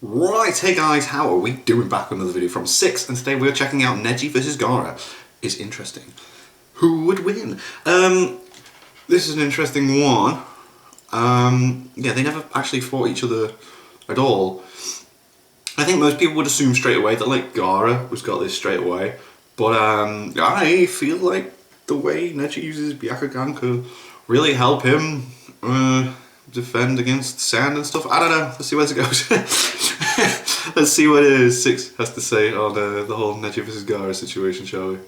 Right, hey guys, how are we doing? Back with another video from 6, and today we're checking out Neji versus Gaara. It's interesting. Who would win? This is an interesting one. Yeah, they never actually fought each other at all. I think most people would assume straight away that, like, Gaara was got this straight away. But, I feel like the way Neji uses Byakugan could really help him, defend against sand and stuff. I don't know. Let's see where it goes. Let's see what 6 has to say on the whole Neji versus Gaara situation, shall we?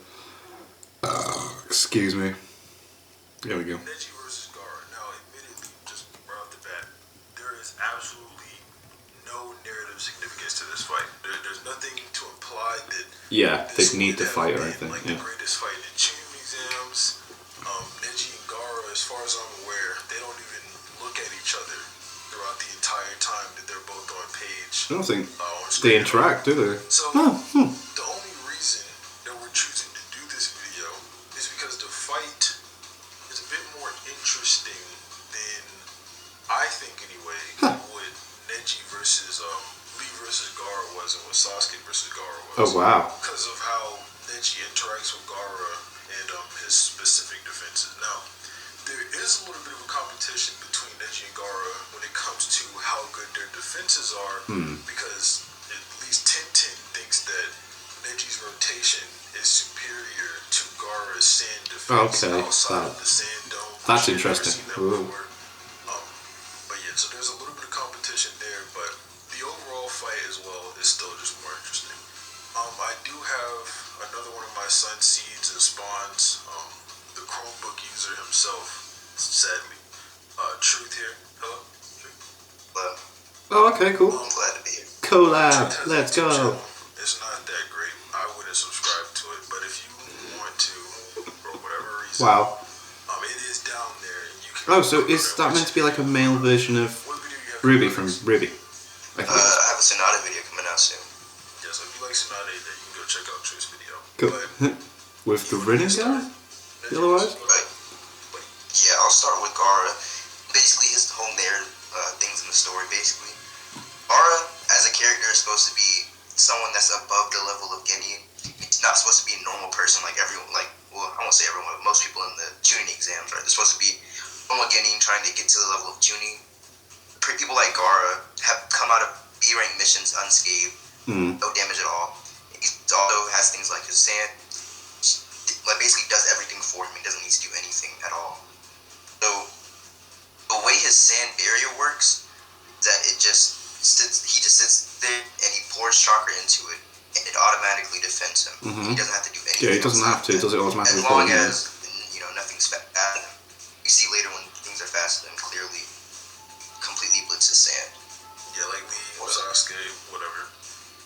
Excuse me. There we go. Neji versus Garra. Now, admittedly, just right off the bat, there is absolutely no narrative significance to this fight. There's nothing to imply that. Yeah, they need to fight or anything. Like the greatest fight in Chunin exams. Neji and Garra, as far as I'm aware, they don't even look at each other throughout the entire time that they're both on page. I don't think they interact, do they? So, the only reason that we're choosing to do this video is because the fight is a bit more interesting than, I think anyway, what Neji versus Lee versus Garra was and what Sasuke versus Garra was. Oh wow. Because of how Neji interacts with Garra and his specific defenses. Now, there is a little bit of a competition between Neji and Garra when it comes to how good their defenses are, because at least Tintin thinks that Neji's rotation is superior to Garra's sand defense outside of the sand dome. That's interesting. But yeah, so there's a little bit of competition there, but the overall fight as well is still just more interesting. I do have another one of my sun seeds and spawns, the Chromebook user himself, sadly. Truth here. Hello? Hello. Oh, okay, cool. I'm glad to be here. Collab, let's go. It's not that great. I wouldn't subscribe to it, but if you want to, for whatever reason, it is down there. And you can so is that meant to be like a male version of Ruby from Ruby? I have a Sonata video coming out soon. Yeah, so if you like Sonata, then you can go check out Truth's video. Cool. With the running guy? Otherwise? Right. But yeah, I'll start with Garra. Basically, his whole narrative things in the story, basically. Garra, as a character, is supposed to be someone that's above the level of Genin. He's not supposed to be a normal person like everyone, I won't say everyone, but most people in the Chunin exams, right? They're supposed to be normal Genin trying to get to the level of Chunin. People like Garra have come out of B-rank missions unscathed, no damage at all. He also has things like his sand, basically does everything for him. He doesn't need to do anything at all. So the way his sand barrier works is that he just sits there and he pours chakra into it, and it automatically defends him. He doesn't have to do anything. Yeah, he doesn't have to. It does it automatically. As long as nothing's bad. You see later when things are fast, then clearly completely blitzes sand. Yeah, like me, Sasuke, whatever.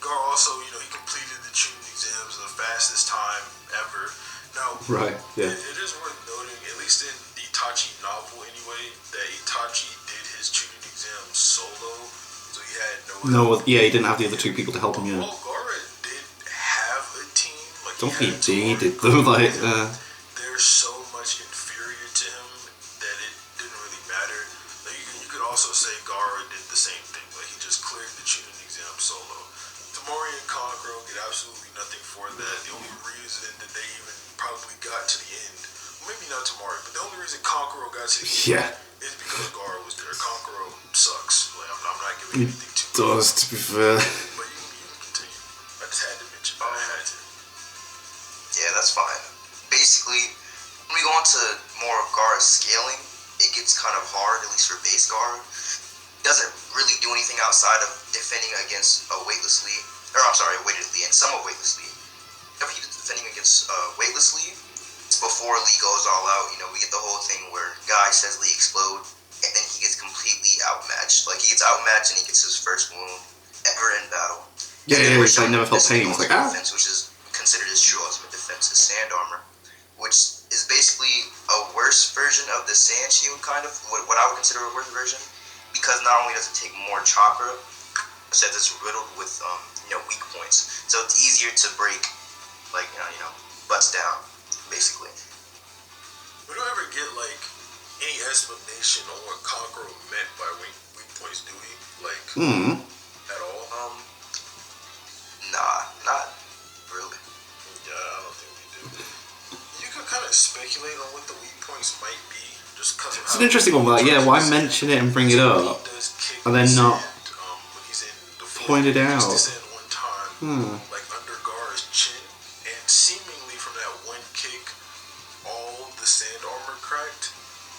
Garra also, he completed the Chunin exams in the fastest time ever. Now, it is worth noting, at least in the Itachi novel anyway, that Itachi did his Chunin exams solo, so he had no help. Yeah, he didn't have the other two people to help him, Well, Garra did have a team. Don't be dated though, They're so much inferior to him that it didn't really matter. Like, you could also say Garra did the same thing. Like, he just cleared the Chunin exam solo. Tamori and Kankuro get absolutely nothing for that. The only reason that they even probably got to the end, well, maybe not Tamori, but the only reason Kankuro got to the end is because Garra was there. Kankuro sucks. Like, I'm not giving anything to him. Does, to be fair. But you can continue. I just had to mention that. I had to. Yeah, that's fine. Basically, when we go on to more of Garra's scaling, it gets kind of hard, at least for base Garra. He doesn't really do anything outside of defending against weightlessly, and somewhat weightlessly. Whenever he's defending against weightlessly, it's before Lee goes all out. We get the whole thing where Guy says Lee explode, and then he gets completely outmatched. Like, he gets outmatched and he gets his first wound ever in battle. Yeah, I never felt pain. It's like, defense, which is considered his true ultimate defense, is sand armor, which is basically a worse version of the sand shield, kind of, what I would consider a worse version, because not only does it take more chakra, it says it's riddled with weak points, so it's easier to break, bust down, basically. We don't ever get any explanation on what Kankuro meant by weak points, do we? At all? Nah, not really. Yeah, I don't think we do. You could kind of speculate on what the weak points might be, just because of It's how. an interesting one, but yeah, why mention it and bring it up, and then not When he's in the point it He out? used to sand one time, like under Gaara's chin, and seemingly from that one kick, all the sand armor cracked.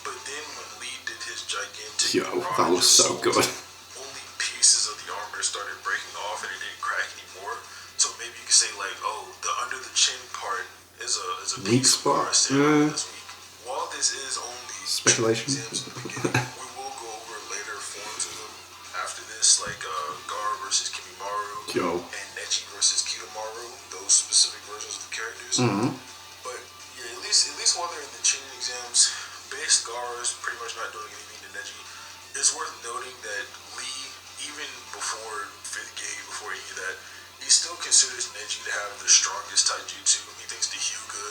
But then when Lee did his gigantic Yo, that was so good. only pieces of the armor started breaking off and it didn't crack anymore. So maybe you could say like, oh, the under the chin part is a Weak piece of spot. Gaara's sand armor that's weak. While this is only Speculation. exams in the beginning, we will go over later forms of them after this, like Gaara versus Kimimaru Yo. and Neji versus Kidomaru, those specific versions of the characters. But yeah, at least while they're in the Chunin exams, base Gaara is pretty much not doing anything to Neji. It's worth noting that Lee, even before 5th Gate, before any of that, he still considers Neji to have the strongest taijutsu. He thinks the Hyuga,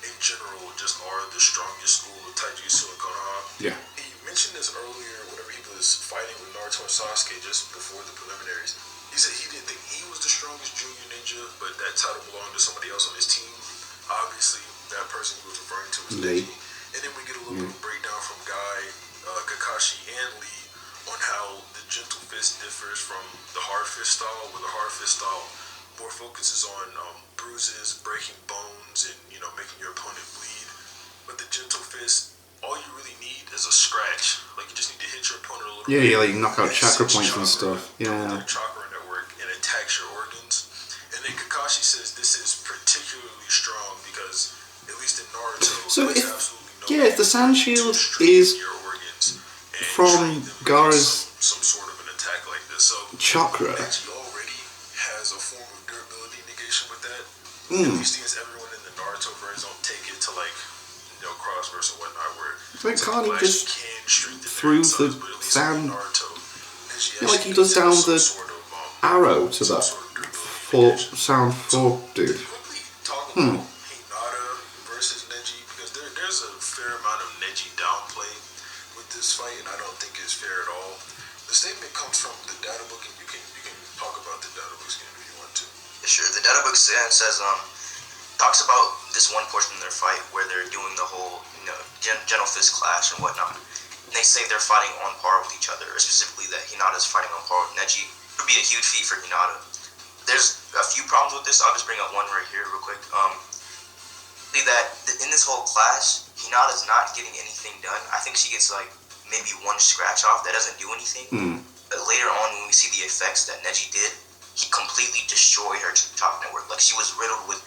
in general, just are the strongest school of taijutsu in Konoha. Yeah. He mentioned this earlier whenever he was fighting with Naruto and Sasuke just before the preliminaries. He said he didn't think he was the strongest junior ninja, but that title belonged to somebody else on his team. Obviously, that person he was referring to was Neji. And then we get a little bit of a breakdown from Guy, Kakashi, and Lee on how the gentle fist differs from the hard fist style, where the hard fist style more focuses on bruises, breaking bones, and making your opponent bleed. But the gentle fist, all you really need is a scratch. Like you just need to hit your opponent a little bit. Yeah, like knock out and chakra sends points and stuff. Yeah. The chakra network and attacks your organs. And then Kakashi says this is particularly strong because at least in Naruto, So there's if absolutely no if the sand shield to strengthen is your organs and from train them Gaara's against some sort of an attack like this. So chakra, Neji already has a form of durability negation with that. At least against everyone in the Naruto version, don't take it to like crossverse or whatnot, where like can't he Flash just can strengthen their through the insides, but at least in sand, Naruto, Neji like he actually does down has some the sort of, arrow to some that sort of durability negation. sound fork dude? Quickly talk about Hinata versus Neji, because there's a fair amount of Neji downplay with this fight, and I don't think it's fair at all. The statement comes from the data book, and you can talk about the data book if you want to. Sure. The data book says talks about this one portion of their fight where they're doing the whole gentle fist clash and whatnot. And they say they're fighting on par with each other, or specifically that Hinata's fighting on par with Neji. It would be a huge feat for Hinata. There's a few problems with this. I'll just bring up one right here real quick. That in this whole clash, Hinata's not getting anything done. I think she gets like maybe one scratch off that doesn't do anything. But later on, when we see the effects that Neji did, he completely destroyed her chakra network. Like she was riddled with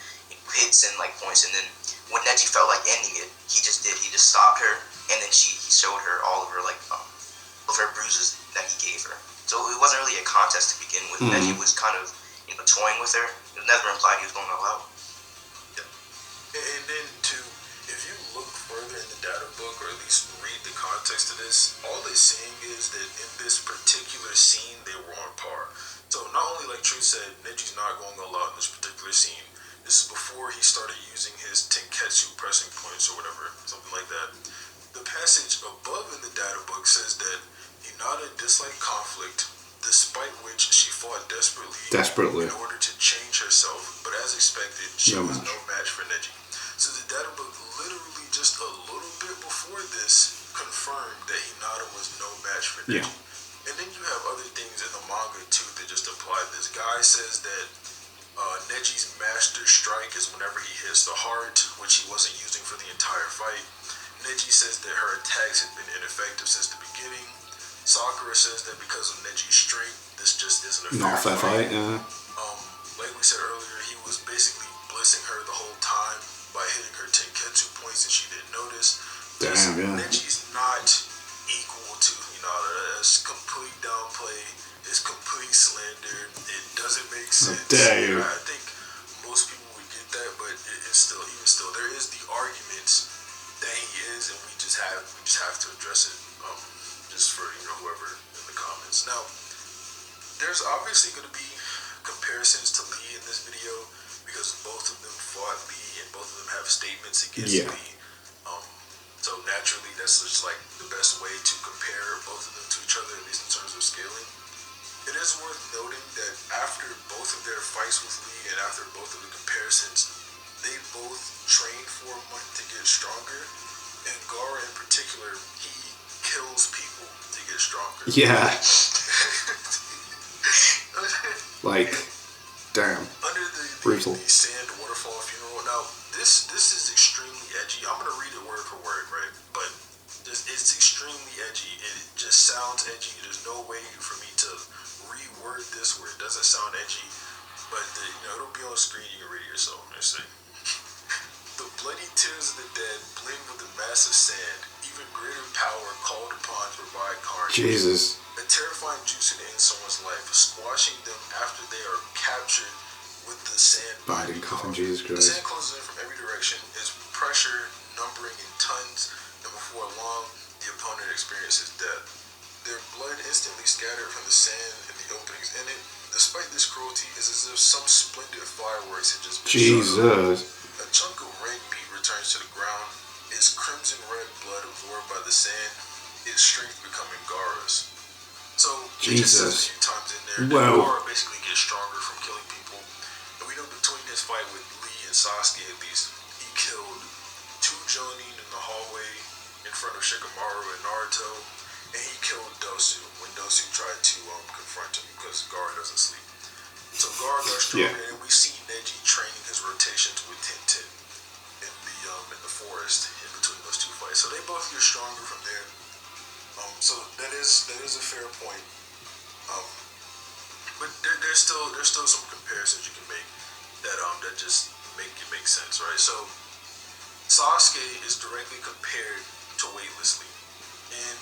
hits and like points, and then when Neji felt like ending it, he just stopped her, and then he showed her all of her of her bruises that he gave her. So it wasn't really a contest to begin with. Neji was kind of toying with her. It never implied he was going all out. And then too, if you look further in the data book, or at least read the context of this, all it's saying is that in this particular scene, they were on par. So not only, like Truth said, Neji's not going all out in this particular scene. This is before he started using his Tenketsu pressing points or whatever, something like that. The passage above in the data book says that Hinata disliked conflict, despite which she fought desperately in order to change herself, but as expected, she was no match for Neji. So the data book literally just a little bit before this confirmed that Hinata was no match for Neji. And then you have other things in the manga too that just apply this. Guy says that Neji's master strike is whenever he hits the heart, which he wasn't using for the entire fight. Neji says that her attacks had been ineffective since the beginning. Sakura says that because of Neji's strength, this just isn't a fair fight. Like we said earlier, he was basically blissing her the whole time by hitting her Tenketsu points and she didn't notice. Neji's not equal to Hinata. That's complete downplay. It's complete slander. It doesn't make sense. I think most people would get that, but it's still, even still, there is the argument that he is, and we just have to address it. Just for whoever in the comments. Now, there's obviously going to be comparisons to Lee in this video because both of them fought Lee and both of them have statements against Lee. So naturally, that's just like the best way to compare both of them to each other, at least in terms of scaling. It is worth noting that after both of their fights with Lee and after both of the comparisons, they both trained for a month to get stronger. And Garra in particular, he kills people to get stronger. Yeah. Like, damn. Under Brutal. the sand waterfall funeral. Now, this is extremely edgy. I'm gonna read it word for word, right? But it's extremely edgy. It just sounds edgy. There's no way for me to reword this where it doesn't sound edgy. But it'll be on screen. You can read it yourself. Let's see. The bloody tears of the dead blend with the mass of sand. Even greater power called upon to provide carnage. Jesus. A terrifying juice to end someone's life, squashing them after they are captured with the sand. Binding coffin, Jesus The Christ. sand closes in from every direction, its pressure numbering in tons, and before long, the opponent experiences death. Their blood instantly scattered from the sand and the openings in it. Despite this cruelty, it's as if some splendid fireworks had just been shot up. Jesus. A chunk of red meat returns to the ground, its crimson red blood absorbed by the sand, its strength becoming Garra's. So, it just says a Jesus. few times in there that Whoa. Garra basically gets stronger from killing people. And we know between his fight with Lee and Sasuke at least, he killed 2 Jonin in the hallway in front of Shikamaru and Naruto, and he killed Dosu when Dosu tried to confront him because Garra doesn't sleep. So Garra got stronger, and we see Neji training his rotations with Tintin in the forest in between those 2 fights. So they both get stronger from there. So that is a fair point. But there's still some comparisons you can make that just make it make sense, right? So Sasuke is directly compared to weightlessly, and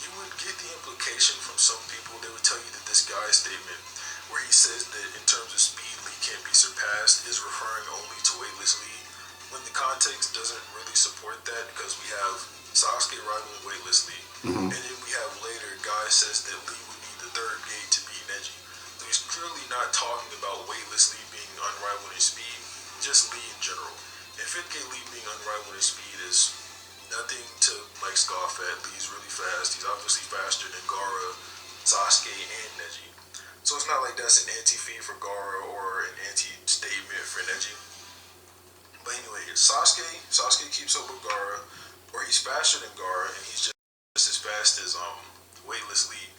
you would get the implication from some people. They would tell you that this guy's statement, where he says that in terms of speed, Lee can't be surpassed, is referring only to weightless Lee, when the context doesn't really support that, because we have Sasuke rivaling weightless Lee, and then we have later Guy says that Lee would need the 3rd gate to beat Neji. So he's clearly not talking about weightless Lee being unrivaled in speed, just Lee in general. And 5th gate Lee being unrivaled in speed is nothing to scoff at. Lee's really fast. He's obviously faster than Garra, Sasuke, and Neji. So it's not like that's an anti-feat for Garra or an anti-statement for Neji. But anyway, Sasuke keeps up with Garra, or he's faster than Garra, and he's just as fast as weightless Lee.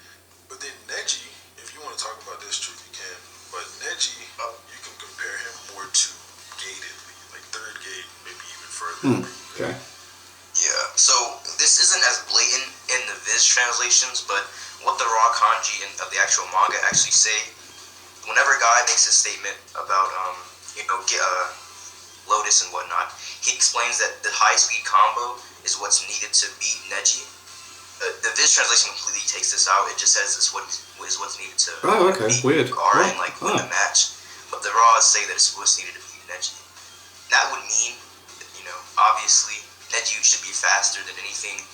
But then Neji, if you want to talk about this truth, you can. But Neji, you can compare him more to gated Lee, like 3rd gate, maybe even further. Okay. Yeah, so this isn't as blatant in the Viz translations, but what the raw kanji of the actual manga actually say, whenever a guy makes a statement about, Lotus and whatnot, he explains that the high-speed combo is what's needed to beat Neji. The Viz translation completely takes this out. It just says it's what's needed to beat Weird. Gaara and win the match. But the raws say that it's what's needed to beat Neji. That would mean, obviously, Neji should be faster than anything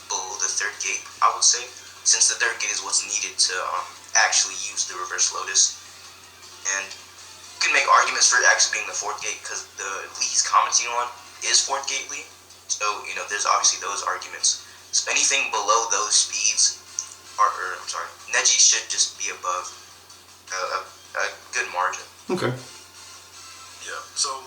below the 3rd gate, I would say, since the 3rd gate is what's needed to actually use the reverse Lotus. And you can make arguments for it actually being the 4th gate, because the Lee he's commenting on is 4th gate Lee. So, there's obviously those arguments. So anything below those speeds, Neji should just be above a good margin. Okay. Yeah, so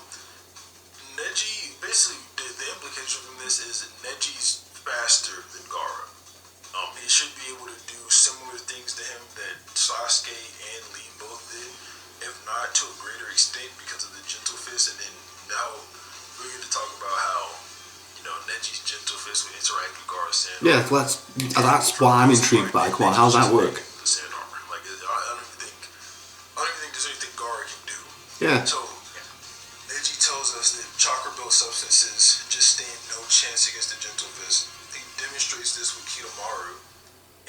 Neji, basically, the implication from this is that Neji's faster than Garra. He should be able to do similar things to him that Sasuke and Lee both did, if not to a greater extent because of the Gentle Fist. And then now we're going to talk about how, Neji's Gentle Fist would interact with Garra's sand armor. Yeah, that's why I'm intrigued by it. Come on, how's that work? The sand armor. I don't even think there's anything Garra can do. Yeah. So, Neji tells us that chakra-built substances just stand no chance against the Gentle Fist. He demonstrates this with Kidomaru,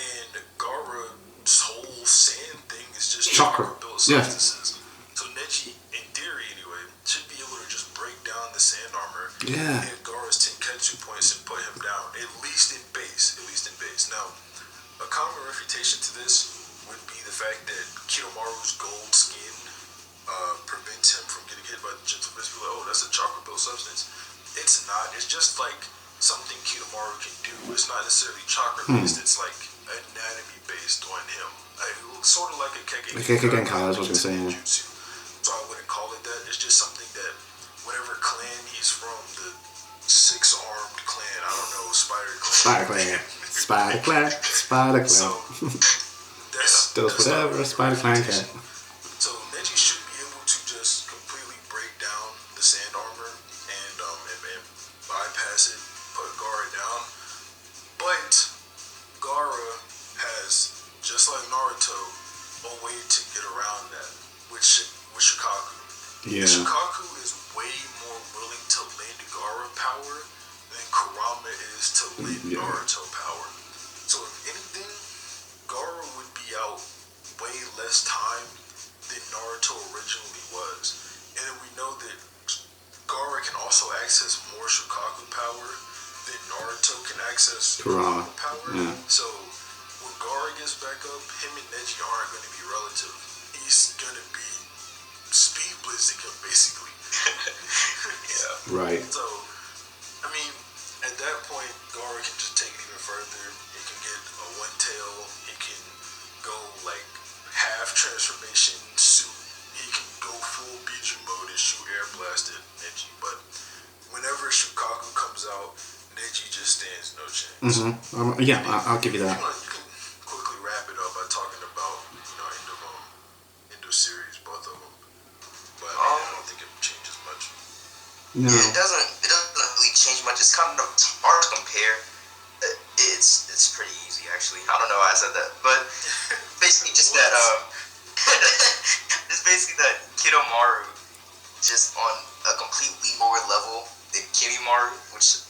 and Garra's whole sand thing is just chakra-built substances. So Neji, in theory anyway, should be able to just break down the sand armor and hit Garra's Tenketsu points and put him down, at least in base. Now, a common refutation to this would be the fact that Kidomaru's gold skin prevents him from getting hit by the Gentle Fist. People are like, oh, that's a chakra-built substance. It's not. It's just like something Kidomaru can do. It's not necessarily chakra-based. It's like anatomy based on him. Like, it looks sort of like a Genkai, that's what I was going to say. Jutsu. So I wouldn't call it that. It's just something that whatever clan he's from, the six-armed clan, I don't know, Spider Clan. Spider Clan. Spider Clan. So that's does whatever a Spider Clan can. So Neji should be able to just completely break down the sand armor and bypass it, put Gaara down. But Gaara has, just like Naruto, a way to get around that with Shikaku. Yeah. Shikaku is way more willing to lend Gaara power than Kurama is to lend Naruto power. So if anything, Gaara would be out way less time than Naruto originally was. And then we know that Gaara can also access more Shikaku power than Naruto can access Kurama power. Yeah. So when Gaara gets back up, him and Neji aren't going to be relative. He's going to be speed blitzing him, basically. Yeah. Right. So, I mean, at that point, Gaara can just take it even further. He can get a one tail. He can go like half transformation suit. He can go full Biju mode and shoot air blast at Neji. But whenever Shukaku comes out, Neji just stands no chance. Yeah, I'll give you that. You can quickly wrap it up by talking about end of series, both of them. But I don't think it changes much. No. Yeah, it doesn't really change much. It's kind of hard to compare. It's pretty easy actually. I don't know why I said that, but basically just that it's basically that Kidomaru just on a completely lower level than Kimimaro, which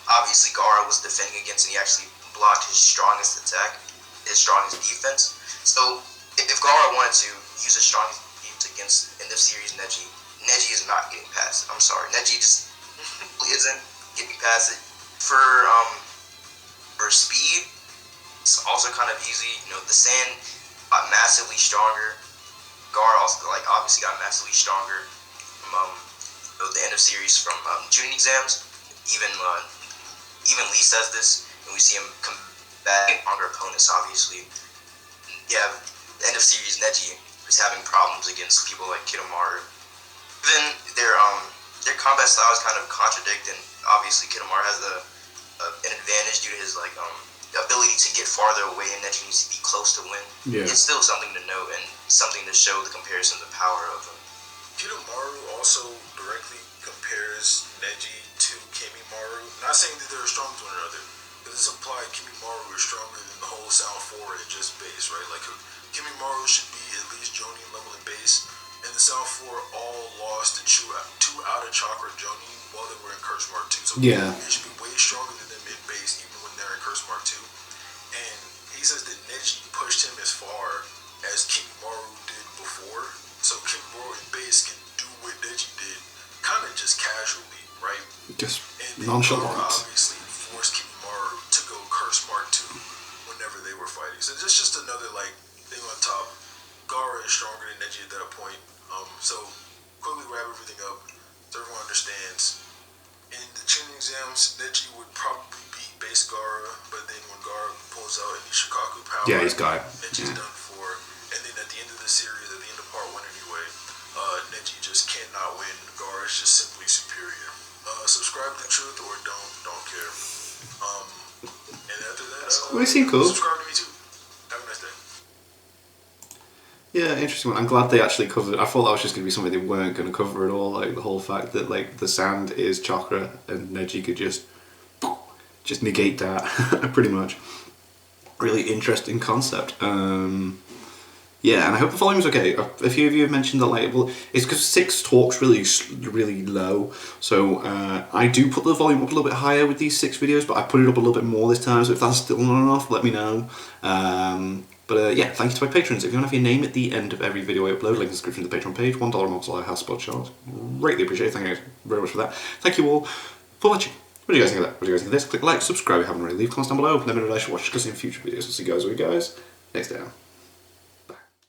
obviously Gaara was defending against, and he actually blocked his strongest attack, his strongest defense. So if Gaara wanted to use his strongest defense against end of series Neji is not getting past it. I'm sorry, Neji just isn't getting past it. For speed, it's also kind of easy. The Sand got massively stronger. Gaara also obviously got massively stronger from the end of series from Chunin exams. Even Lee says this, and we see him combating stronger opponents. Obviously, yeah, the end of series Neji is having problems against people like Kidomaru. Even their combat styles kind of contradict, and obviously Kidomaru has an advantage due to his ability to get farther away, and Neji needs to be close to win. Yeah. It's still something to note and something to show the comparison, the power of him. Kidomaru also directly compares Neji to Kimimaru. Not saying that they're strong to one another, but it's implied Kimimaru is stronger than the whole Sound 4 and just base, right? Like Kimimaru should be at least Jonin level in base, and the Sound 4 all lost to two out of chakra Jonin while they were in Curse Mark 2. So Yeah. they should be way stronger than them in base, even when they're in Curse Mark 2. And he says that Neji pushed him as far as Kimimaru did before. So Kimimaru in base can do what Neji did, kind of just casually, right? Just And nonchalant. Gaara obviously forced Kimimaru to go Curse Mark 2 whenever they were fighting. So it's just another thing on top. Gaara is stronger than Neji at that point. So quickly wrap everything up so everyone understands. In the Chunin exams, Neji would probably beat base Gaara, but then when Gaara pulls out any Shikaku power, Yeah, he's got it. Neji's done for. And then at the end of the series, at the end of part 1 anyway, Neji just cannot win. Gaara is just simply superior. Subscribe to Truth or don't care. And after that, Well, they seem cool. subscribe to me too. Have a nice day. Yeah, interesting one. I'm glad they actually covered it. I thought that was just going to be something they weren't going to cover at all. Like the whole fact that the sand is chakra and Neji could just negate that pretty much. Really interesting concept. Yeah, and I hope the volume's okay. A few of you have mentioned that it's because 6 talks really low. So I do put the volume up a little bit higher with these 6 videos, but I put it up a little bit more this time. So if that's still not enough, let me know. But yeah, thank you to my patrons. If you want to have your name at the end of every video I upload, link in the description of the Patreon page. $1 months I have spot charts. Greatly appreciate it. Thank you guys very much for that. Thank you all for watching. What do you guys think of that? What do you guys think of this? Click like, subscribe if you haven't already. Leave comments down below. Let me know what I should watch in future videos. I'll see you guys next time.